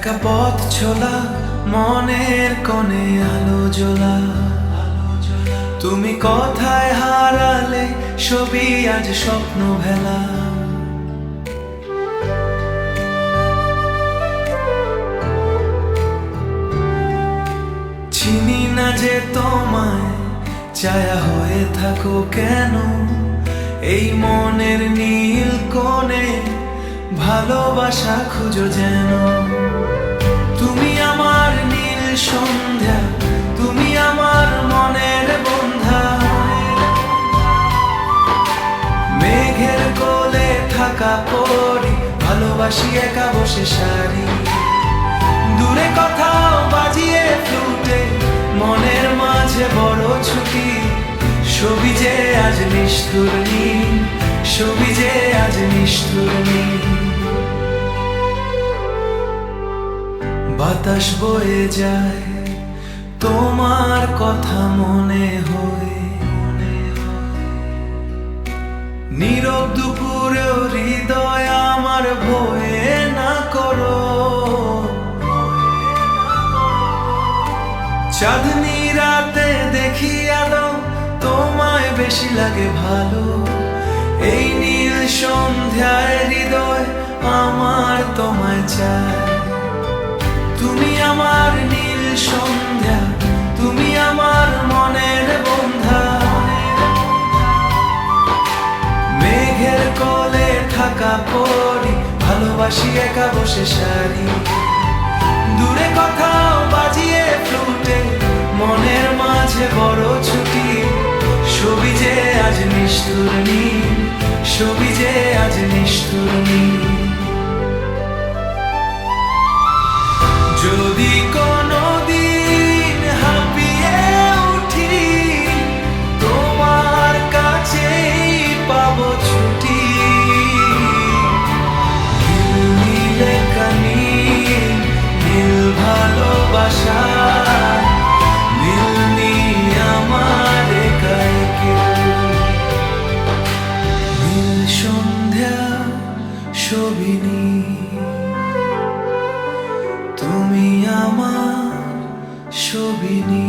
একা পথ ছোলা মনের কোণে আলো জ্বলা, তুমি কথায় হারালে ছবি আজ স্বপ্ন ভেলা। চিনি না যে তোমায়, ছায়া হয়ে থাকো কেন এই মনের নীল কোণে, ভালোবাসা খুঁজো যেন। তুমি আমার নীল সন্ধ্যা, তুমি আমার মনের বন্ধা, মেঘের কোলে থাকা পরি, ভালোবাসি একা বসে সারি। দূরে কোথাও বাজিয়ে ফ্লুটে, মনের মাঝে বড় ছুটি, ছবি যে আজ নিষ্ঠুর নীল, ছবি যে আজ নিষ্ঠুর নীল। বাতাস বয়ে যায় তোমার কথা মনে হয়, নীরব দুপুরেও হৃদয় আমার ভয়ে না করো। চাঁদনি রাতে দেখি আলো, তোমায় বেশি লাগে ভালো। এই নীল সন্ধ্যায় হৃদয় আমার তোমায় চায়। তুমি আমার নীল সন্ধ্যা, তুমি আমার মনের বন্ধা, মেঘের কোলে থাকা পরি, ভালোবাসি একা বসে সারি। দূরে কোথাও বাজিয়ে ফ্লুটে, মনের মাঝে বড় ছুটি, ছবি যে আজ নিষ্ঠুর নীল, ছবি যে আজ নিষ্ঠুর নীল। যদি কোনো দিন হাঁপিয়ে উঠি, তোমার কাছেই পাবো ছুটি। নীল কানি, নীল ভালোবাসা, নীল নিয়ে আমার একাই কেউ। নীল সন্ধ্যা ছবিনি, তুমি আমার ছবিনি।